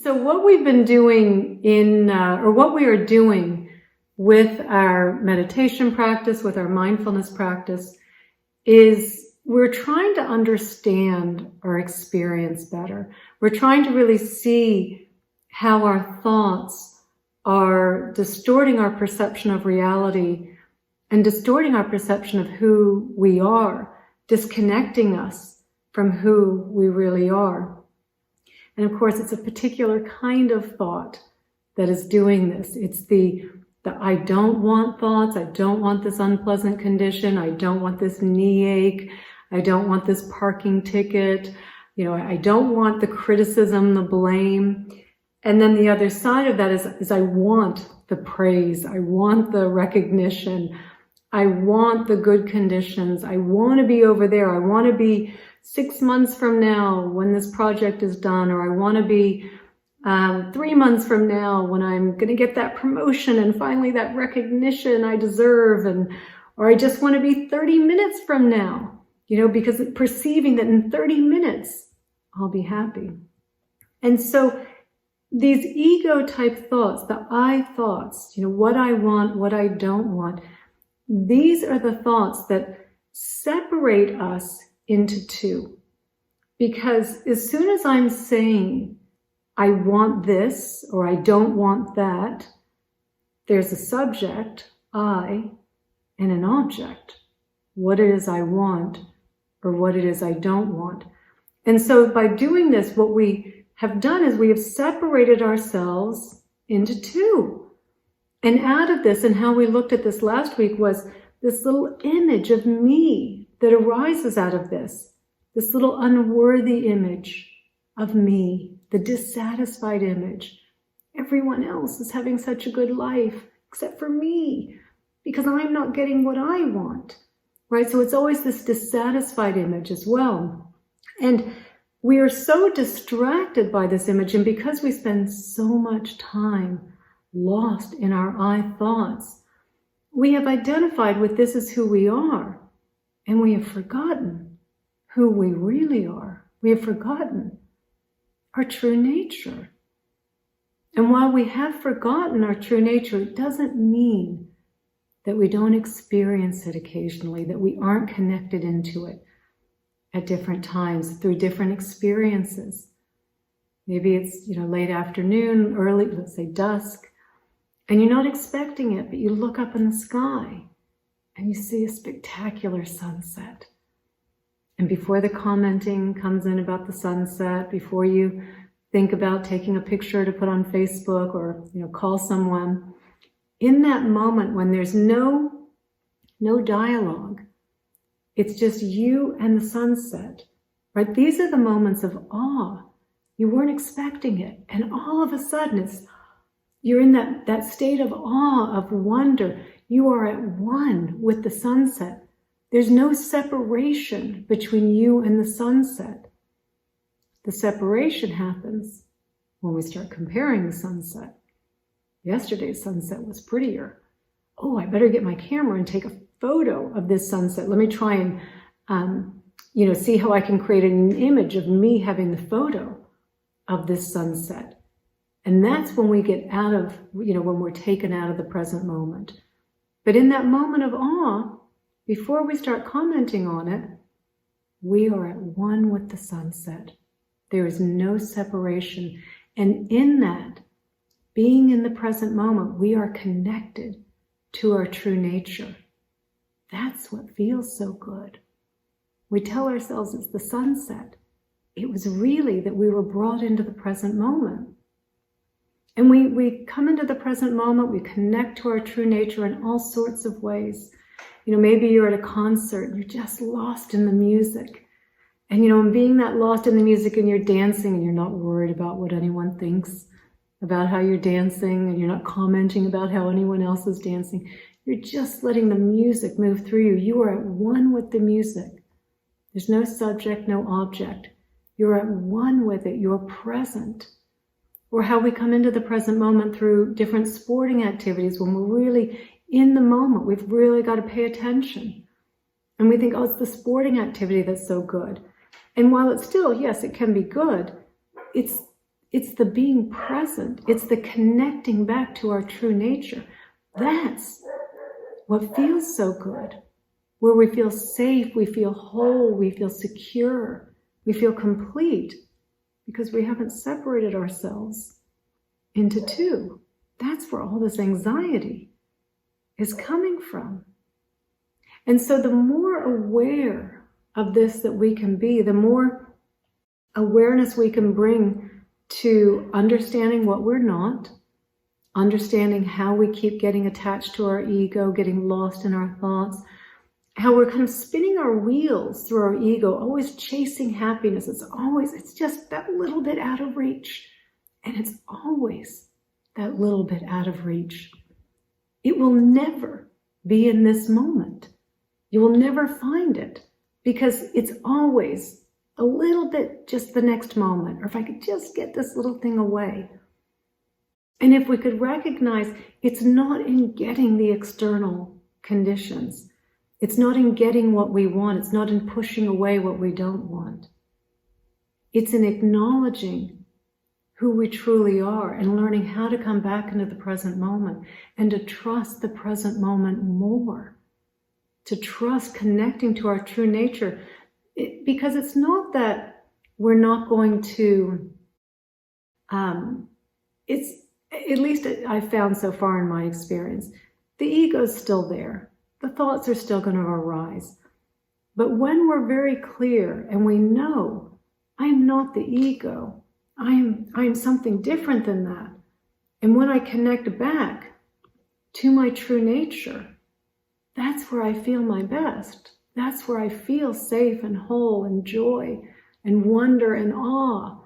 So what we've been doing or what we are doing with our meditation practice, with our mindfulness practice, is we're trying to understand our experience better. We're trying to really see how our thoughts are distorting our perception of reality and distorting our perception of who we are, disconnecting us from who we really are. And of course, it's a particular kind of thought that is doing this. It's the I don't want thoughts. I don't want this unpleasant condition. I don't want this knee ache. I don't want this parking ticket. I don't want the criticism, the blame. And then the other side of that is I want the praise. I want the recognition. I want the good conditions. I want to be over there. I want to be 6 months from now when this project is done, or I want to be 3 months from now when I'm going to get that promotion and finally that recognition I deserve, or I just want to be 30 minutes from now, because perceiving that in 30 minutes I'll be happy. And so these ego type thoughts, the I thoughts, what I want, what I don't want, these are the thoughts that separate us into two. Because as soon as I'm saying, I want this, or I don't want that, there's a subject, I, and an object, what it is I want, or what it is I don't want. And so by doing this, what we have done is we have separated ourselves into two. And out of this, and how we looked at this last week, was this little image of me that arises out of this little unworthy image of me, the dissatisfied image. Everyone else is having such a good life except for me, because I'm not getting what I want, right? So it's always this dissatisfied image as well. And we are so distracted by this image, and because we spend so much time lost in our I thoughts, we have identified with this as who we are, and we have forgotten who we really are. We have forgotten our true nature. And while we have forgotten our true nature, it doesn't mean that we don't experience it occasionally, that we aren't connected into it at different times through different experiences. Maybe it's, late afternoon, early, let's say dusk, and you're not expecting it, but you look up in the sky and you see a spectacular sunset. And before the commenting comes in about the sunset, before you think about taking a picture to put on Facebook or, call someone, in that moment when there's no dialogue, it's just you and the sunset, right? These are the moments of awe. You weren't expecting it. And all of a sudden, you're in that state of awe, of wonder. You are at one with the sunset. There's no separation between you and the sunset. The separation happens when we start comparing the sunset. Yesterday's sunset was prettier. Oh, I better get my camera and take a photo of this sunset. Let me try and, see how I can create an image of me having the photo of this sunset. And that's when we get out of, when we're taken out of the present moment. But in that moment of awe, before we start commenting on it, we are at one with the sunset. There is no separation. And in that, being in the present moment, we are connected to our true nature. That's what feels so good. We tell ourselves it's the sunset. It was really that we were brought into the present moment. And we come into the present moment, we connect to our true nature in all sorts of ways. Maybe you're at a concert, you're just lost in the music. And, and being that lost in the music and you're dancing and you're not worried about what anyone thinks about how you're dancing, and you're not commenting about how anyone else is dancing. You're just letting the music move through you. You are at one with the music. There's no subject, no object. You're at one with it. You're present. Or how we come into the present moment through different sporting activities when we're really in the moment. We've really got to pay attention. And we think, it's the sporting activity that's so good. And while it's still, yes, it can be good, it's It's the being present. It's the connecting back to our true nature. That's what feels so good, where we feel safe, we feel whole, we feel secure, we feel complete, because we haven't separated ourselves into two. That's where all this anxiety is coming from. And so the more aware of this that we can be, the more awareness we can bring to understanding what we're not, understanding how we keep getting attached to our ego, getting lost in our thoughts, how we're kind of spinning our wheels through our ego, always chasing happiness. It's just that little bit out of reach. And it's always that little bit out of reach. It will never be in this moment. You will never find it, because it's always a little bit just the next moment, or if I could just get this little thing away. And if we could recognize it's not in getting the external conditions, it's not in getting what we want, it's not in pushing away what we don't want. It's in acknowledging who we truly are and learning how to come back into the present moment and to trust the present moment more, to trust connecting to our true nature. Because it's not that we're not going to, it's, at least I've found so far in my experience, the ego's still there. The thoughts are still going to arise. But when we're very clear and we know, I am not the ego, I am something different than that. And when I connect back to my true nature, that's where I feel my best. That's where I feel safe and whole and joy and wonder and awe.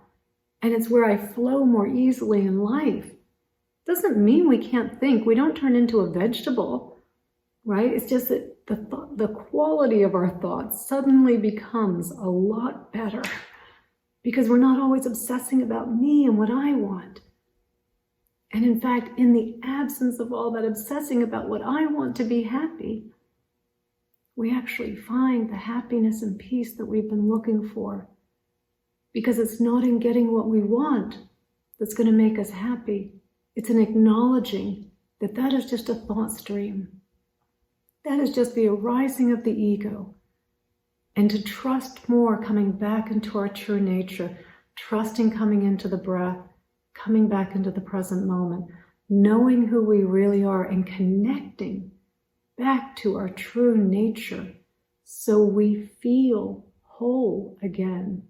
And it's where I flow more easily in life. Doesn't mean we can't think. We don't turn into a vegetable, right? It's just that the quality of our thoughts suddenly becomes a lot better, because we're not always obsessing about me and what I want. And in fact, in the absence of all that obsessing about what I want to be happy, we actually find the happiness and peace that we've been looking for. Because it's not in getting what we want that's going to make us happy. It's in acknowledging that that is just a thought stream. That is just the arising of the ego. And to trust more coming back into our true nature, trusting coming into the breath, coming back into the present moment, knowing who we really are and connecting back to our true nature so we feel whole again.